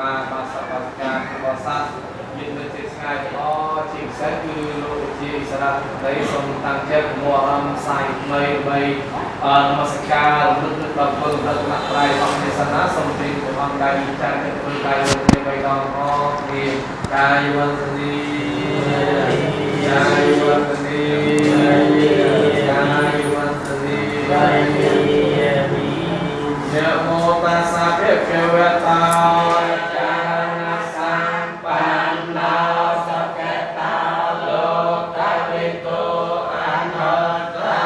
มาสัพพะการบริษัทยินดีที่ง่ายก็จีบเซ็ตคือโลจีสระได้ส่งทางเจ้ามัวรำใส่ไม่นมัสการรุ่นบางคนรัตนตรัยของเทศนาสมถิตของกายใจเป็นกายวันไปดองก็มีกายวันนี้กายวันนี้กายวันนี้นะโมตัสสะภะคะวะโตอะระหะสัมปันโนสัพพะตาโลกาวิโตอะหันตรา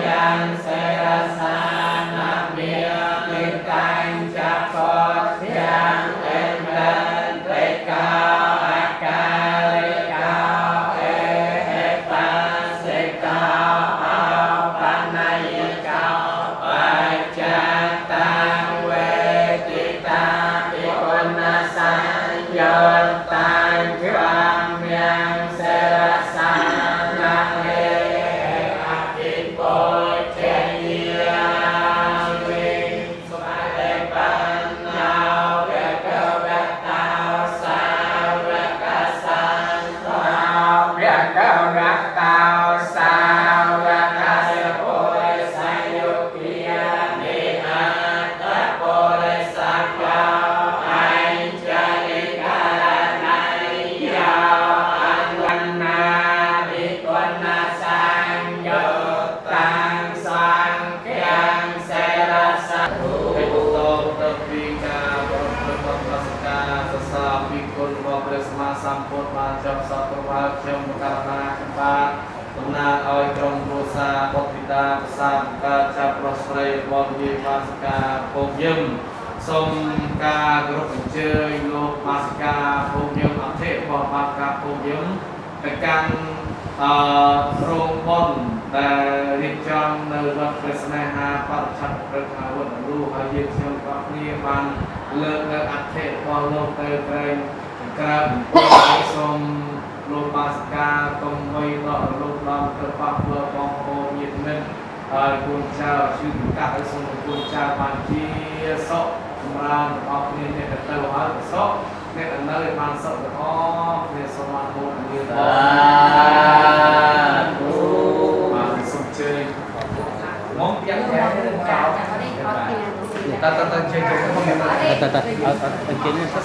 ยันเสรสานะเมียลิตังจักโพยังเอ็นเดนเตกาอากาลิกาเอปัสสิกาอาปันนัยกาปัจจตังเวทิตาปิปุณสัญญาตังคัมยังเสรสานะเออภิปุเจยาวิสุปฏิปันโนภะคะวะโตสาวกสังโฆภะคะวะโตสาวกสัพพุริสยุคติยานิหัตถะปุริสัพพะอัญจลิกานัยยาอันวันนาภิปุณสัญญาตังสังฆังเสรสะให้บุตรตัพพิกาบรมปัสสกาสัสสะภิกขุนวะเปรสมาสัมพุทธมาจับสัตว์วะเชื่อมกันนาคปาตำนานอ้อยกรมบูชาปฏิดาสามกาจับรสเรย์บอลยีมาสกาโพยิมสมกากรุปเจยโลมาสกาโพยิมอัเทพบอมากาโพยิมเป็นการโรงบอลแต่ริจอมในวัดเปรสนาหาปัจจัยประชาชนรู้หายิบเชื่อมกับนี้มันเลิกอัเทพบอลโลกเตยเตยกระดิ่งสมโลมาสกาตรงไว้ต่อโลกดำกระปักเพื่อปองโอยิบเงินคุณเจ้าชื่อกักสมคุณเจ้าปัญจีโสมรานออกนี่เนี่ยเตยว่าโสเนี่ยอันนั้นเลยมันโสแต่อ๋อเนี่ยสมาธิมีต่อมาสมเชยมองเพียงแค่เก่าตัดเชยก็ไม่ได้ตัดเอาเกณฑ์นี่สัก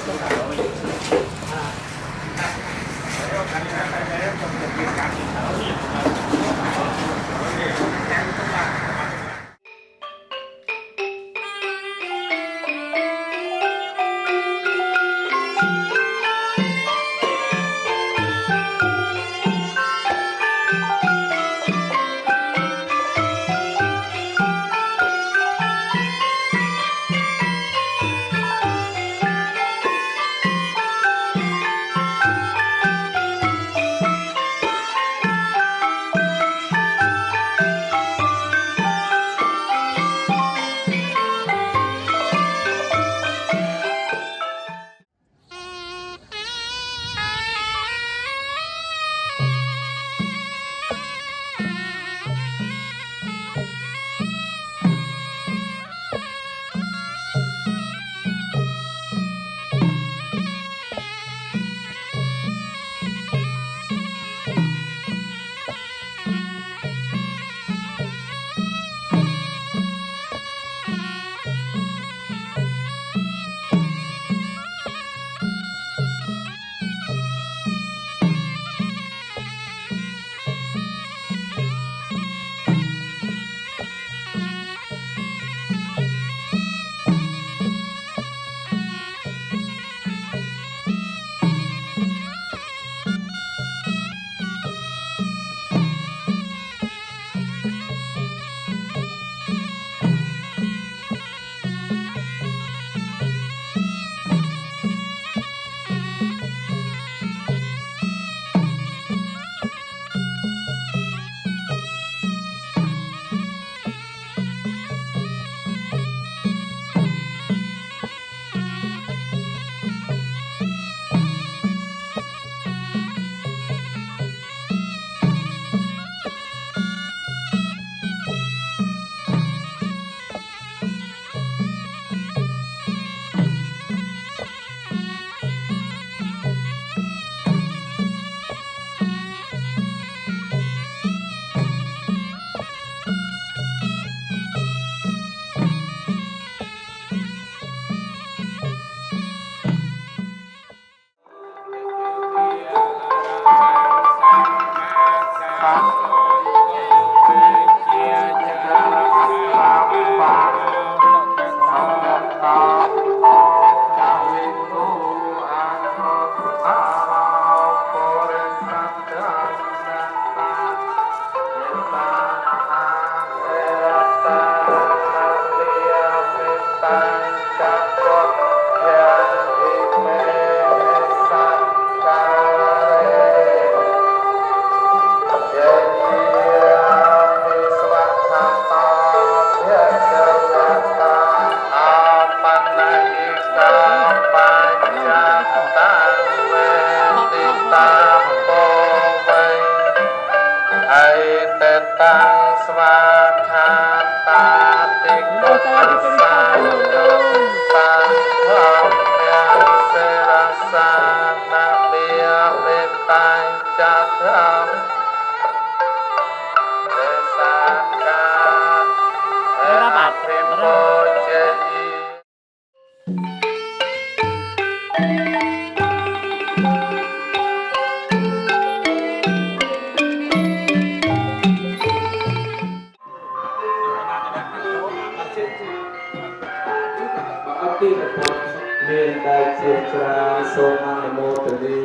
មានតែជាច្រើនសូមអនុមោទនី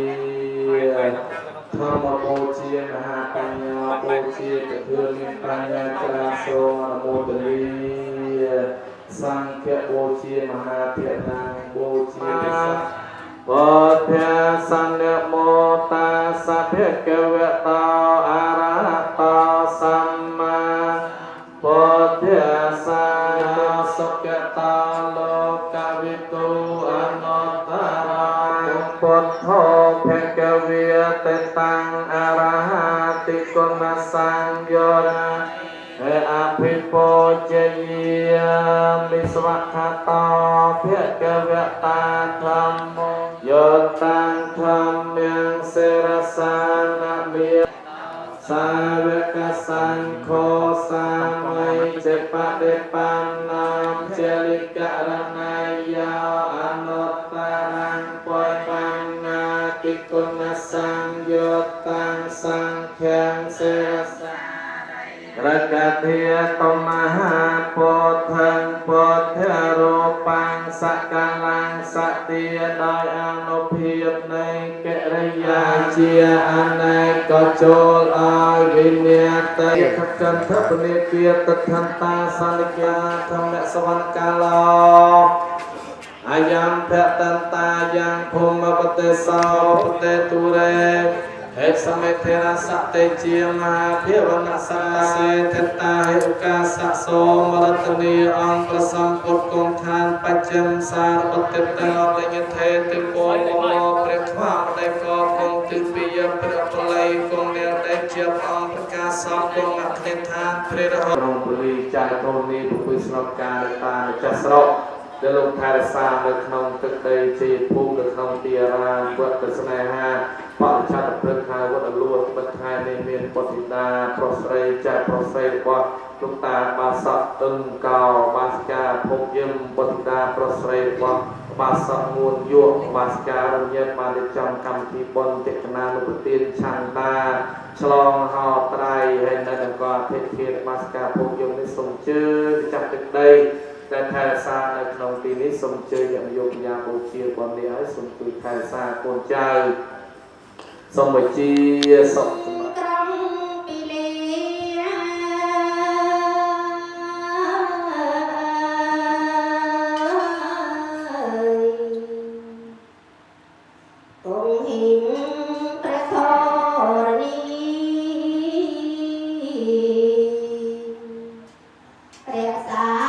ធម្មបូជាមហាបញ្ញាបូជាកធឿនមានបញ្ញាច្រើនសូមអនុមោទនីសង្ឃបូជាមហាធិរាបូជាពុទ្ធសន្និមោតាសភគវតោអរហតោសម្មាពុទ្ធសាសុខតោលោកវិទូអនុត្តរពុទ្ធោភគវិតតាំងអរហតិគុណសញ្ញោរាអភិពោជយាមិស្វខតោភគវតាធម្មយោតាំងធម្មំសិរសានមិសាវកសង្ឃោសាមិចេបដិបណ្ណាមចេលិករណៃយោអនុត្តរាំពបញ្ណាតិគុណសង្ឃយោតាំងសង្ឃំសិរសារកធាតមហាពុទ្ធังពុទ្ធរូបាំងសកលាំងសតិដោយអនុភាពនៃកិរិយាជាអនេកក៏ចូលឲ្យវិញ្ញាតយខកន្ធពនិគាតថន្តាសន្និកាធម្មសវណ្ណកាឡោអាយ៉ាងភតន្តាយ៉ាងភូមិបតេសោបតេទុរេហេសមេធិរាសតេជាមហាភិវនសតាសេធតាហេឧកាសៈសោមរតនីអង្គប្រសំពុទ្ធគងឋានបច្ចឹមសារបតិតោលញ្ញថេតិពោមព្រះខ្វាមដែលកគង់ទិពីយព្រះបល័យគង់នាដែលជាអង្គប្រកាសសពគង់អធិដ្ឋានព្រះរហន្តក្នុងពលីចាយធននេះពុទ្ធស្របការតាម្ចាស់ស្រុកដែលលោកថែរក្សានៅក្នុងទឹកដីជាភូមិនៅក្នុងទីអារាមវត្តស្នេហាបរិច្ឆេទព្រឹកហើយវត្តអលួតបិទថ្ងៃនេះមានពុទ្ធិតាប្រុសស្រីចាស់ប្រុសស្រីរបស់លោកតាបាសកទឹងកោបាសកាភពយឹមពុទ្ធិតាប្រុសស្រីរបស់បាសកមួនយុបាសការញ្ញបានរៀបចំកម្មវិធីបុណ្យទេកណានុប្រទានឆន្ទតាឆ្លងហោត្រៃហើយនៅអង្គរភេទធានបាសការភពយឹមនេះសូមជឿចាស់ទឹកដីតែថែរក្សានៅក្នុងទីនេះសូមជើញយកយកញាបូជាបុណ្យនេះឲ្យសូមជួយថែរក្សាកូនចៅសូមបញ្ជាសុខត្រង់ពីលេគង់ហ៊ីងព្រះធរណីព្រះសា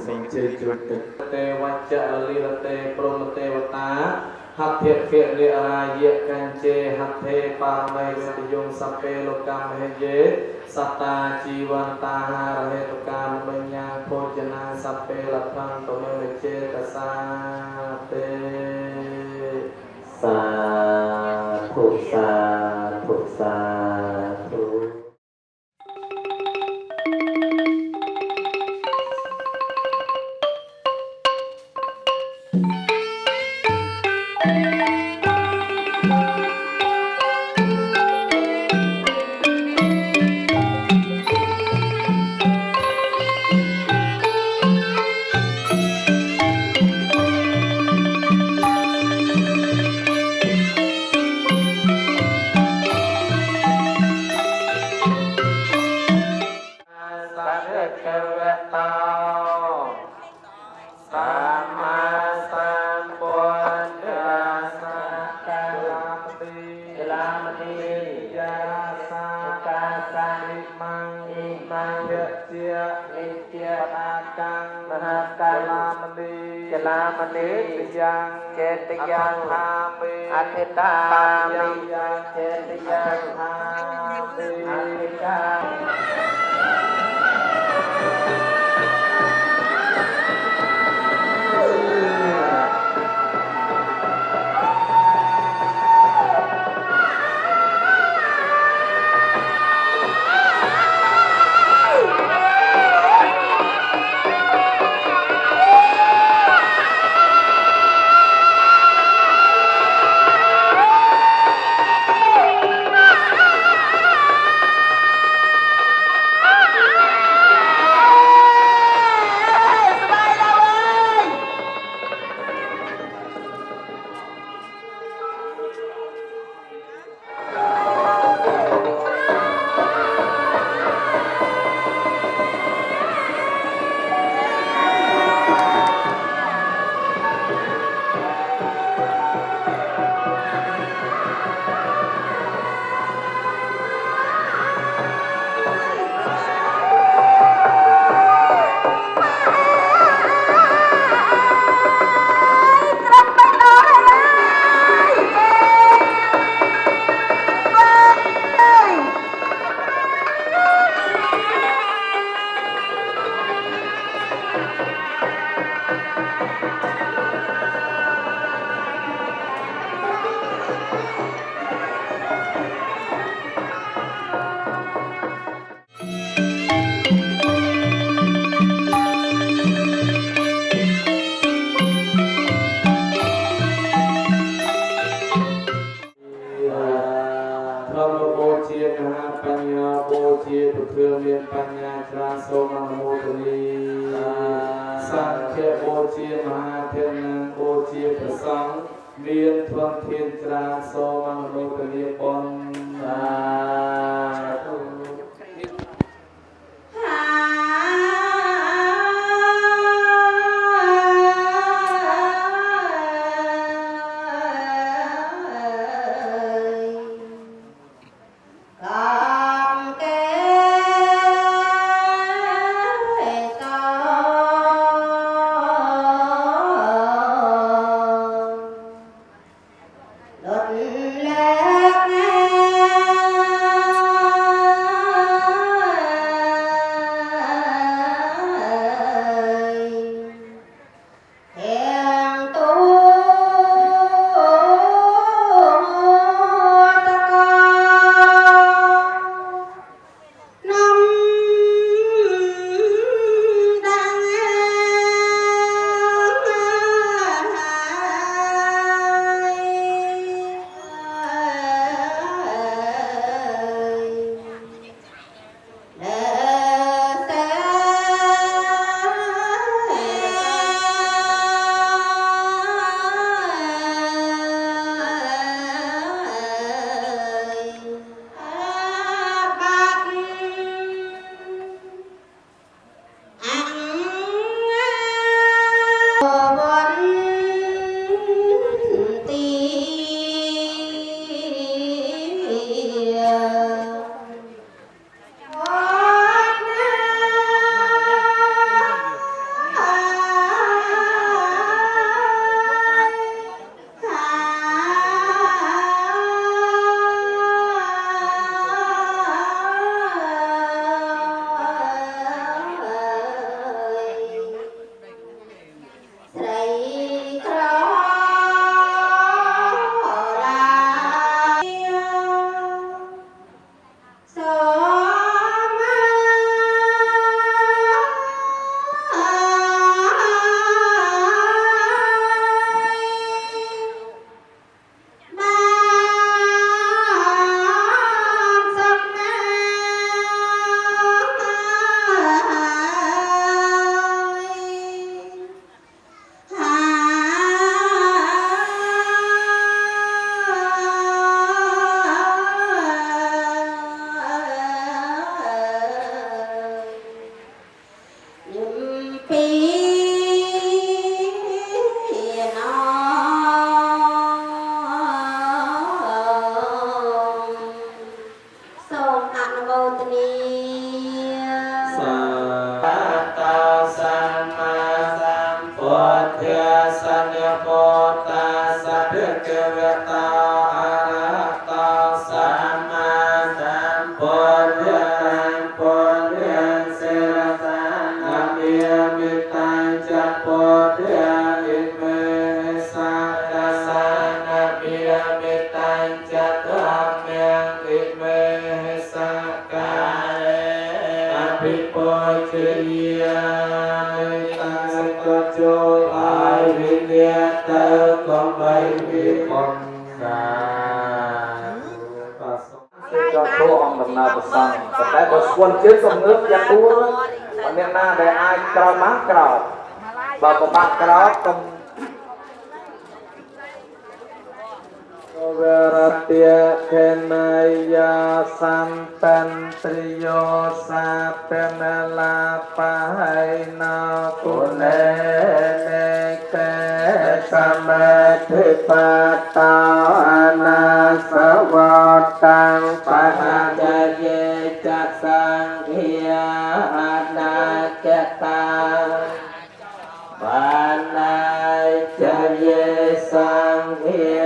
สมเจจุติเตวัจจะลิลเตปรมเตวตาหัตเถเขเรอายะกันเจหัตเถปาไมเวทยงสัพเพโลกามเหเยสัตตาจีวันตาหาระเหตุกามมัญญาโภจนาสัพเพลัพพังตเมเจตสาเตสาธุสาธุสาธุ ลามณิยังเจตยังหามิอธิตามิยังเจตยังหามิอธิตาHãy subscribe cho kênh Ghiền Mì Gõ để không bỏ lỡ พุทธัสสะนะโมตัสสะภะคะวะโตอะระหะโตสัมมาสัมพุทธังพุทธังเสรสะนะมิยมิตังจักพุทธังอิเมสังกัสสะนะมิยมิตังจักธัมมังอิเมสังกัสอภิปุจยาตังสกัจโจอายวิเนียเตอก็ไม่มีคนสาcho thua ông đầm nào sangแต่ได้บทควรเชื่อสมนึกอย่าตัววันนี้น่าได้อายกระมังกระบ่ประมาทกระกงเวรเตียเคนยาสัมปันตริโยสาเป็นลาปะให้นากุเลเนเกสัมเมธิปัตตานาสวัตตังปะนาจเยจัสสังเฮียอานาเกตังปะนาจเยสังเฮีย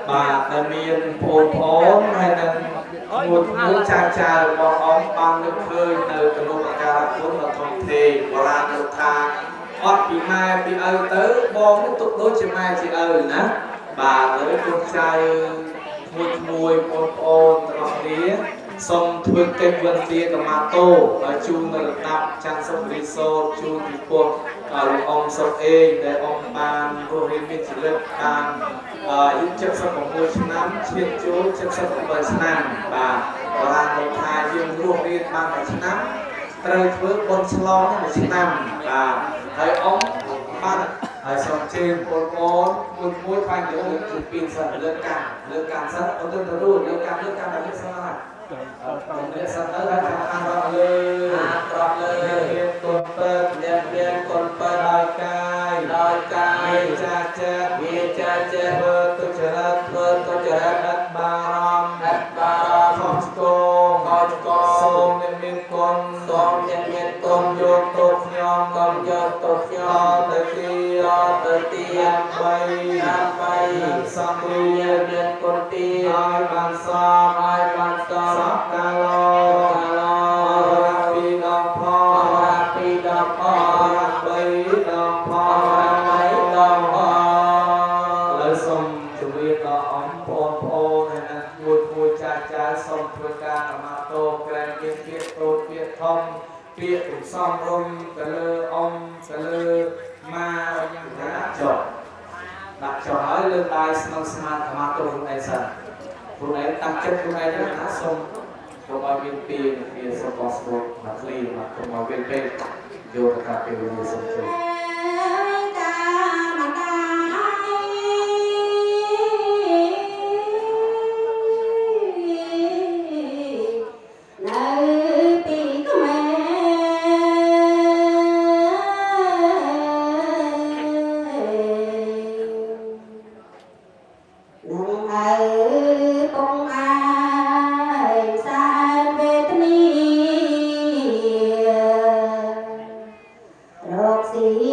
บาทเมียนโพนพ้องให้นั้นหมดมือชาชาบอกอ้อมปังนึกเคยในกระดูกกาคุณมาทองเทโบราณนุทางอดปีไม้ปีเออเต๋อบองนึกตุกโดจะไม่จีเออนะบาทเลยคนใจหมดมวยโพนโอนตลอดนี้ทรงทวินเต็มวันเตียกับมาโต้จูนระดับจันทร์สมริโซจูนติปวดองสมเองในองบานโรฮิมิจิเลบานยุคเจ็ดสิบของมวยชนะเชียนจูเจ็ดสิบของเบอร์ชนะบาโบราณโลกายืมรวมเรียนบางในชนะเตยเพื่อบนฉลองในชนะบาไอ้องบ้านไอ้สองเชนโอนโอนมวยไฟเดือดจุดปีนสัตว์เลือกการสัตว์เอาต้นตะรุ่นเลือกการแบบนี้สลัดเลือกสัตว์แล้วทำการรอเลยเรียนคนเปิดเรียนคนเปิดลอยกายมีจ่าเจ็บเปิดตุจรัสนัดบารมขอจกงทรงเมียนคนโยกตกยอมตะเตียมไปสังเวียนเรียนคนตีไอ้บานซาสักกาโลรักปีดอกพอรักใบดอกพอเลยส่งจุลีต่ออ้อมโพนให้นั้นพูดจ่าส่งทุกการมาโตแกรงเปียโตเปียทองเปียถูกซ่อมรมกะเลออมกะเลอมาดักจอให้เรื่องได้สนุกสนานมาโตคุณไอ้สัตว์คุณไอ้ตั้งใจคุณไอ้เนี่ยนะส่งตัวมาเวียนปีสปอร์ตมาคลีมาตัวมาเวียนเป็นโยธกาเป็นวิญญาณสมบูรณ์สี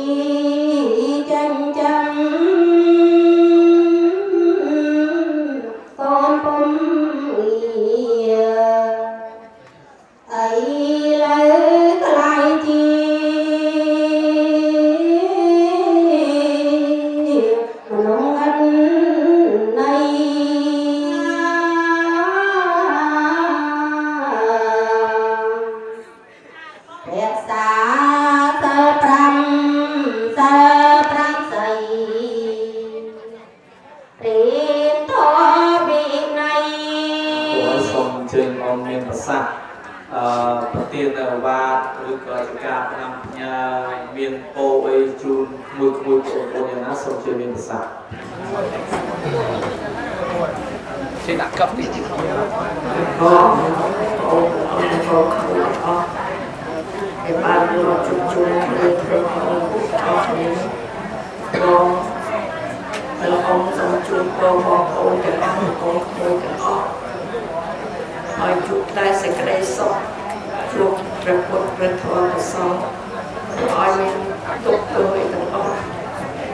សាប្រទាននៅវត្តឬក៏ជាការឆ្នាំផ្ញើមានពោអីជូនមួយបងប្អូនយ៉ាងណាសូមជឿមានប្រសាទ Chị đã cấp đi. Cái ba đứa chung chung lên theo ông xong chung cô ông cái con cái hỏi chụp tay sẽ cái đây xong chụp report xong hỏi mình tục tôi từng ông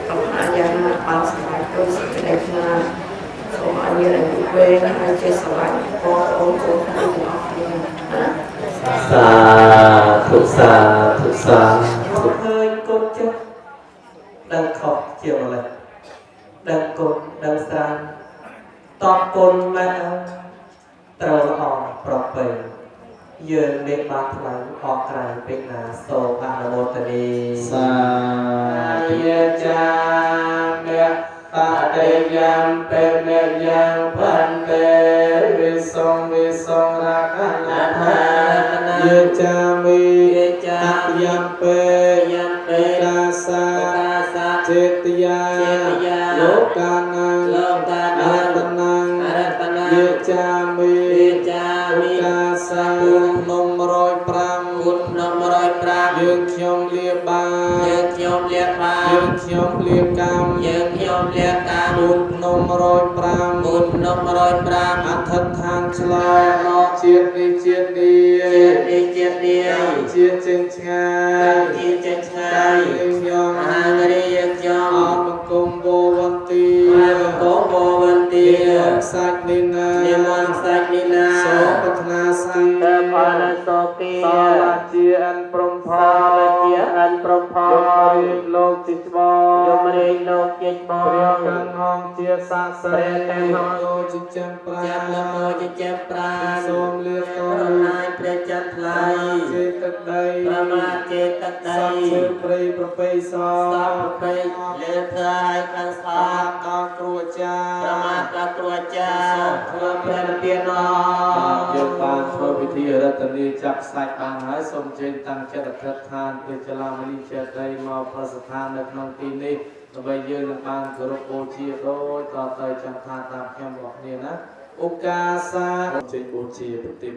tổng hai gia đình bao sản tôi sẽ cái đây là xong anh như là bị quê anh chơi sầu anh ông cũng không được xa thuộc hơi cốt chất đang khóc chiều này đang cột đang sang to côn mẹ trâu hòn prop bểยืน เด็ก บาง ថ្លៃ អក ក្រៃ ពេក ណា សូម អនុមោទនី សាយចាមេតតេយាំពេមេយ៉ាងផន្តេវិសងរកណាថាយចាមីអយាំពេកាសាចេតយាលោកកានាអរតនាយចាមីកាសាគុណនំ105យើងខ្ញុំលៀបបានយើងខ្ញុំលៀបកម្មគុណនំ105អធិដ្ឋានឆ្លើយរកជាតិនេះជាតិជាតិចេញឆ្ងាយខ្ញុំខ្ញុំអរគុំបូវន្ទីសាច់នេះណាសូមប្រាថ្នាសាច់សលាជាអិនព្រំផលលោកជាច្បងព្រះកាំងហងជាសាស្ត្រយោជាចាំប្រាសូមលៀបតរព្រះចន្ទថ្លៃចេតដីសព្វជើព្រៃប្រពៃសលេខហើយខាងស្អាតដល់គ្រូអាចារ្យធ្វើព្រះទានយើងបានធ្វើពិធីរតនីចាប់សាច់បានហើយសូមជើញតាំងចិត្តអធិដ្ឋានព្រះចលាមនីចេតិយមកប្រសិទ្ធនៅក្នុងទីនេះដើម្បីយើងនឹងបានគោរពបូជាដោយតទៅចាំថាតាមខ្ញុំរបស់គ្នាណាឱកាសាជើញបូជាប្រតិប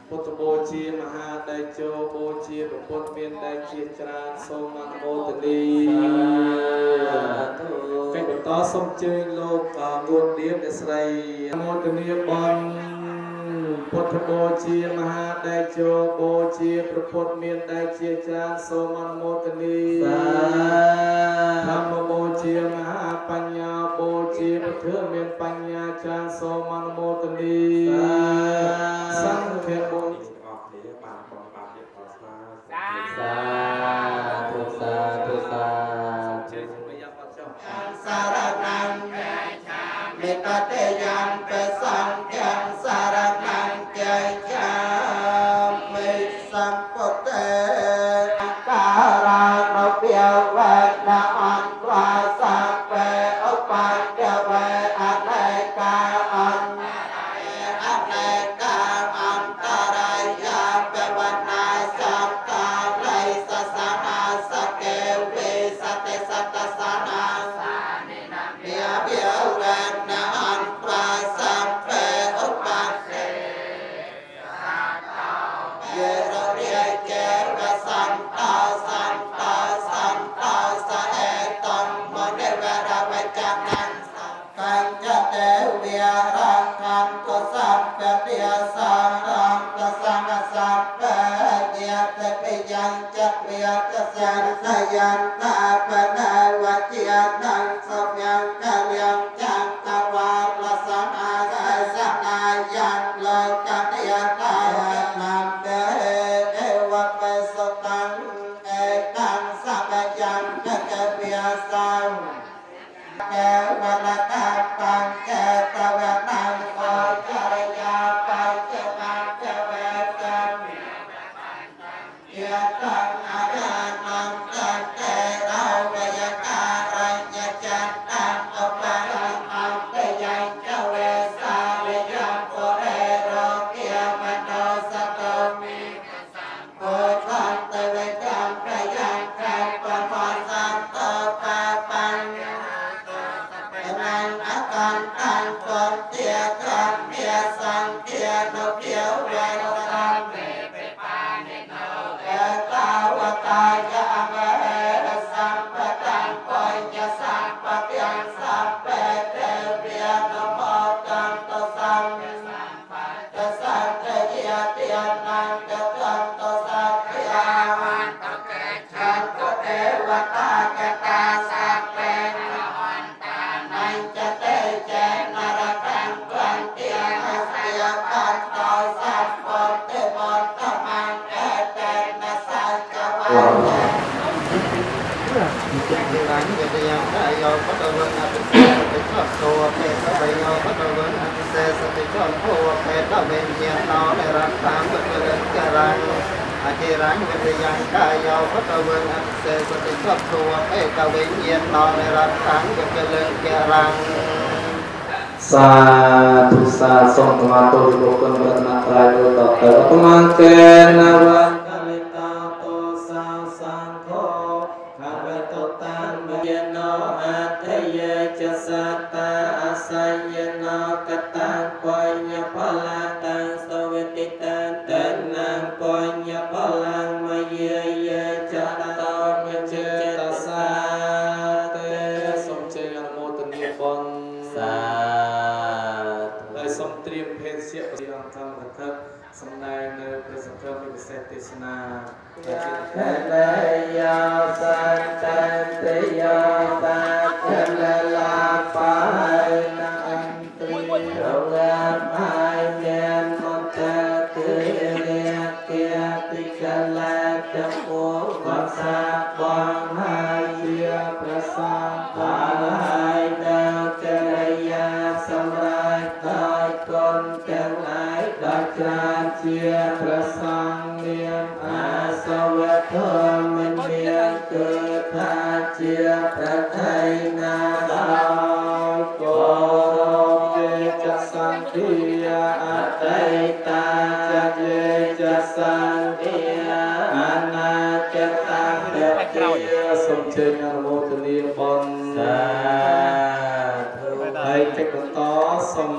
ពុទ្ធបូជាមហាដេជោបូជាពុទ្ធមានដេជាច្រើនសូមអនុមោទនីកិច្ចបន្តសូមជើញលោកងួនឌៀមអ្នកស្រីអនុមោទនីបងពុទ្ធបូជាមហាដេជោបូជាពុទ្ធមានដេជាច្រើនសូមអនុមោទនីធម្មបូជាមហាបញ្ញាបូជាពុទ្ធមានបញ្ញាច្រើនសូមអនុមោទនីសង្ឃេបូជាបានបងបានទៀតខស្មាសាជើញប្រយ័ត្នអត់ចុះសារណាំមេតតេយាំបេសង្ឃាសារណាំចៃចាមេសម្ពុទ្ធេការានុព្យាវេណាអន្តរាសាបេឧបញ្ញវេអនេកាអន្តរាយាបេវនាសត្តាលៃសសានាសកេវិសតិសតសានាសានិនាមិវិវេណាអន្តរាសាបេឧបញ្ញយេររិយចេវសន្តោសអេតំមនិវរវចនានបញ្ចទេវិរង្ខន្តសព្ពតិសារន្តសង្ឃសព្ពយតពិយញ្ចវិយតសានយន្តបណាវជយនំសម្ញកលំចង្កវាលសនាសនាយន្តលោកតយតានាមទេអេវបេសតាំងអេតាំងសមយន្តកវិយសាកែវលតាបញ្ចតវនាងអចរិយាបញ្ចមាចវេកម្មយតੰអរណន្តតេរោ สาธุสาธุส่งมาตุบุคคลพระนาตรายโดยต่อเติมมังเกนาวันกาลิตาโตสาวสังโฆข้าพเจ้าตังเบียโนอัตถเยจะสัตตาอาศัยโนกตังปัญญพลาตังสเวติตังเตนังปัญญพลังมเยเยจะตอมเจตสาเตสมเจยโมตนิปนสาเลยสมเตรียมเพศเสียที่องค์ธรรมกทับสำนักในพระสังฆมิเศษติสนาเทเลยาสันตันติยาสันเทเลลาปายนันติโรลาปายเมียนมตะคือเรียกเกียรติกาลาจมูกวัสาบังหายเชียประสานตาลายดาวเจริญาสลายตายคนจังหลายดัจจานเชียประสังเมียนอาสวัตมันเมียนเกิดทาเชียประไทยนาดาวโกเยจะสังคียอัตติตาจะเยจะสังคียอนาจตังเดชสมเจญโมทนีบนสาธุให้เจ้าต่อสม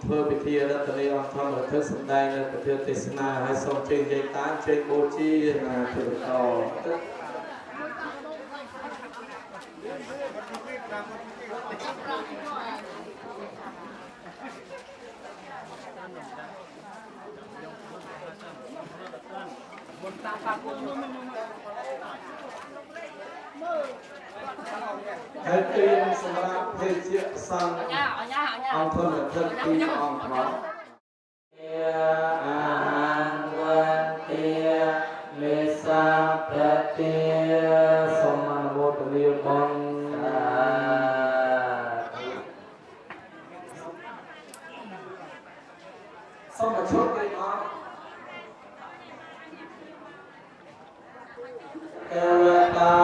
เพื่อพิธีรัตนีองค์ธรรมเทศน์ได้ในประเทศเทศนาให้สมเจญใจตานเจญโบจีนาทุกต่อให้เตรียมสำหรับเพศเสียสังองค์ธรรมเทศน์ที่องค์ธรรมอาหังวันเตียเมสาปเตียสมานโมตนิบนสมชุดเลยมั้งเอวตา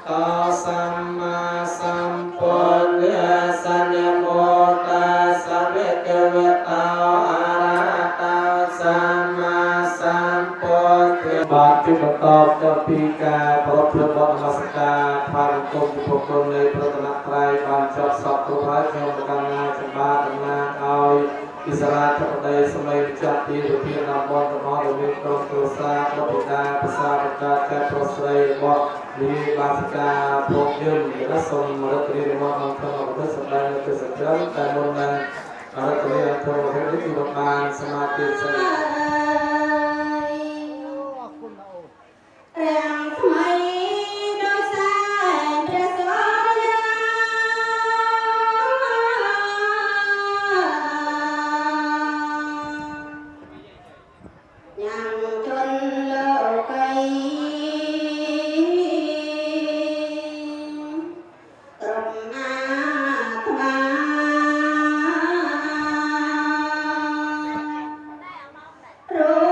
ตาสัมมาสัมพุทธัสสะนะโมตัสสะภะคะวะโตอะระหะโตสัมมาสัมพุทธัสสะบาจุปตอบจะปีกาพระพุทธบรมสกาพารุกบุคคลในพระตนะไตรบานจบสอบทุกข์ชมกันนาสบาตนาเอาอิสระทัพใดสมัยจัตติรุพีนามบอนตมอรุมิตรองตุสาพระปิตาภาษาปกาแก่ประเสริฐบอกมีบาสิกาพกยืมและสมมรตรีในมออังคณะพุทธสัปดาห์ในเทศกาลแต่มนต์นั้นมรตรีอันโทเทวิธีประมาณสมาธิสติแรงทำไมโดยสายพระสวายยังจนโลกไปตรมอาตมารู้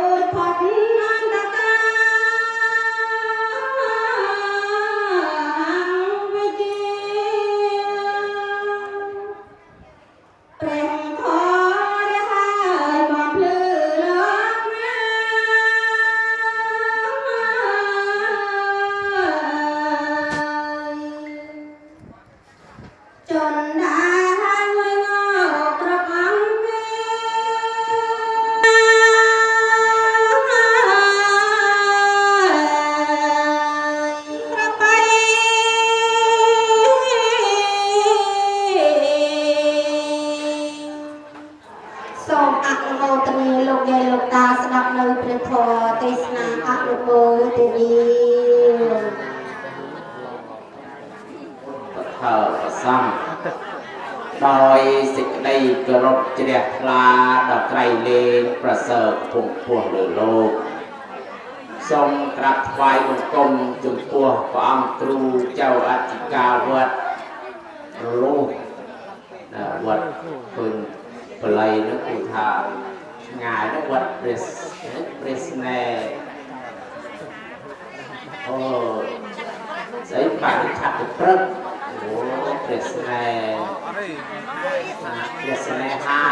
លោកយាយលោកតាស្ដាប់នៅព្រះធម៌ទេសនាអនុមោទនីអើប្រសងដោយសេចក្តីគោរពជ្រះថ្លាដល់ក្រៃលែងប្រសើរពងពោះលើលោកសូមក្រាបថ្វាយបង្គំចំពោះព្រះអង្គគ្រូចៅអធិការវត្តលោកវត្តឃើញបល័យនោះគឺថាឆ្ងាយនោះវត្តព្រះស្នេហ៍អូស្អីបាក់ឆាប់ទៅព្រឹកអូព្រះស្នេហ៍ព្រះស្នេហា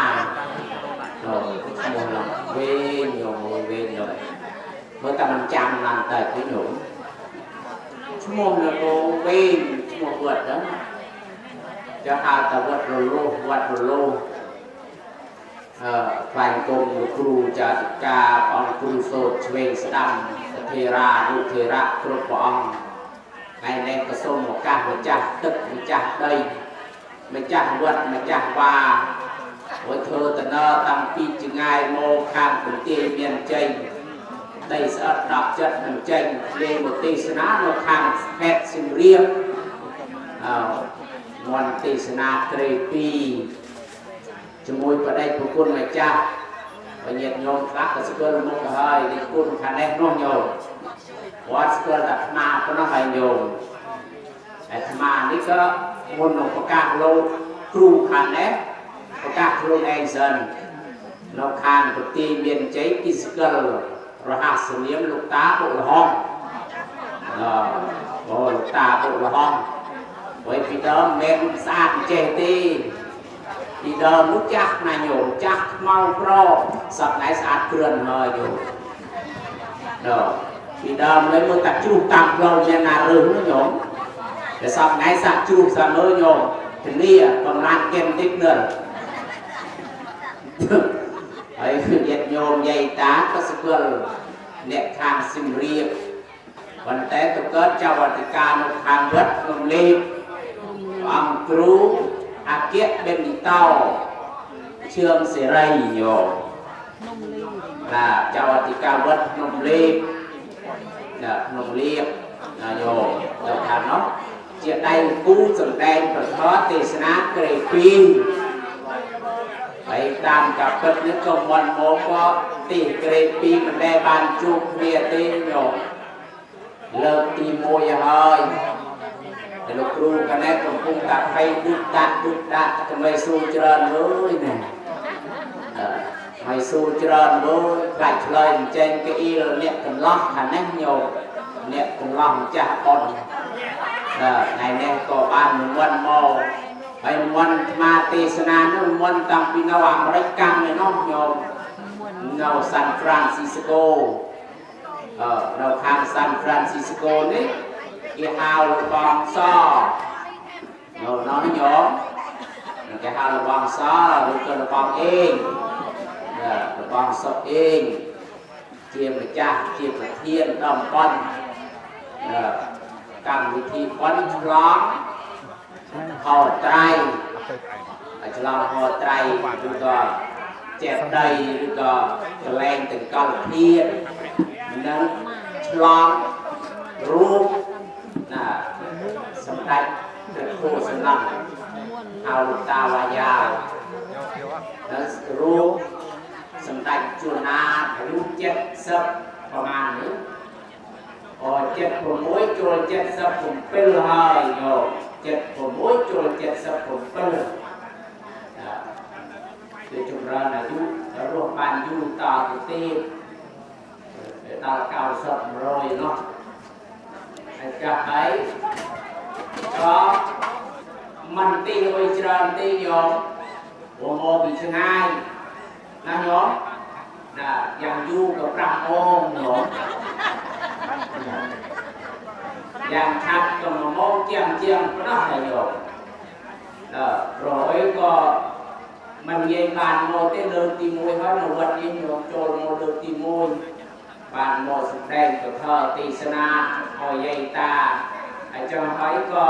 អូឈ្មោះឡើងវិញយកមកវិញយកមើលតែមិនចាំណាស់តែពីនោះឈ្មោះលោកវិញឈ្មោះវត្តហ្នឹងจะหาแต่วัดโลวัดโลฝ่ายกรมครูจัดการองครูโสดเวงสดัมเทราลูกเทระครูปองในในกระทรวงหมกาหัวจักตึกหัวจักได้ไม่จักวัดไม่จักว่าหัวเธอแต่เนอตั้งปีจึงไงโมข้างขุนเตียเมียนเจงได้สะดอกจัดหนึ่งเจงเรียนหมดตีสนาโมข้างแพทย์สิงเรียบวันติสนาเตรปีจมูกประเดี๋ยวคุณไม่จ้าไปเหยียดโยมรักกับสกุลมุกเฮ้ยนี่คุณคะแนนน้องโยมวัดสกุลตัดมาก็น้องไปโยมแต่ธรรมานี่ก็มนต์ของประกาศโลครูคะแนนประกาศโลเองสันเราคานปฏิเมียนใจกิสกุลรหัสเลี้ยงลูกตาปุระห้องลูกตาปุระห้องไว้พี่เดิมเมฆสะอาดเจตีพี่เดิมลูกจักนายโยมจักเมาโปรสับไหนสะอาดเกลื่อนเลยอยู่เด้อพี่เดิมเลยมือตัดจูบตามเราเนี่ยนาเรื่องนะโยมแต่สับไหนสะจูบสะเมื่อโยมถึงนี่ประมาณเกมติ๊กเดินไอ้คือเย็ดโยมใหญ่ตาก็สกุลเนี่ยข้างซิมเรียบวันแต่ตุกเกิดเจ้าวัติการทางวัดนมลีองครูอาเกียเป็นดิเต้าเชื่อมเสรีโยเจ้าวัติการวัดนมลีนมลีโยเจ้าทานเนาะเจียได้กู้สมแดงประทอเทศนาเกรปีไปตามกับเกิดนึกกมวันโมก็ตีเกรปีมันได้บานจุกเมียตีโยเลิกตีโมยเฮ้ยแต่ลูกครูกันแน่ผมคงตัดให้ดุดัดทำไมสู้เจริญเลยเนี่ยไม่สู้เจริญเลยกลายเลยเจนก็อีเนี่ยกันล็อกขันแน่โยเนี่ยกันล็อกจะปนในเนี่ยก็บ้านวันโมไปวันมาตีสนานนั่นวันตั้งปีนวังไรกันเลยน้องโยนาวซานฟรานซิสโกเราทางซานฟรานซิสโกนี่กีฮาวลูบองซอเราน้อยโยมกีฮาวลูบองซอลูกลูบองเองลูบองซอเองเจียมไปจ้าเจียมไปเทียนดำป้อนกำวิธีป้อนฉลองห่อไตรฉลองห่อไตรหรือก็เจ็บใดหรือก็แรงถึงกำเทียนนั้นฉลองรูปสำคัญเป็นผู้สำนักเอาลูกตาวายาแล้วรูปสำคัญจุนารูปเจ็ดซับประมาณนี้เจ็ดผมมวยจุลเจ็ดซับผมเปิลหายโยเจ็ดผมมวยจุลเจ็ดซับผมเปิลคือจุลนายุรวมปันยุตาตุตีตาเก่าสับรอยเนาะจะให้ก็มันตีไว้จานตีโยมโอโมบิชงไงนะโยมยังอยู่กับพระองค์โยมยังชัดกับโมเจียงก็ได้โยมร้อยก็มันเย็นบานโมเตเลิกตีมวยเพราะหนูวันนี้โยมโจรโมเลิกตีมวยบานโมสุดแดงกับเธอตีสนาหอยใหญ่ตาไอ้เจ้าหอยก็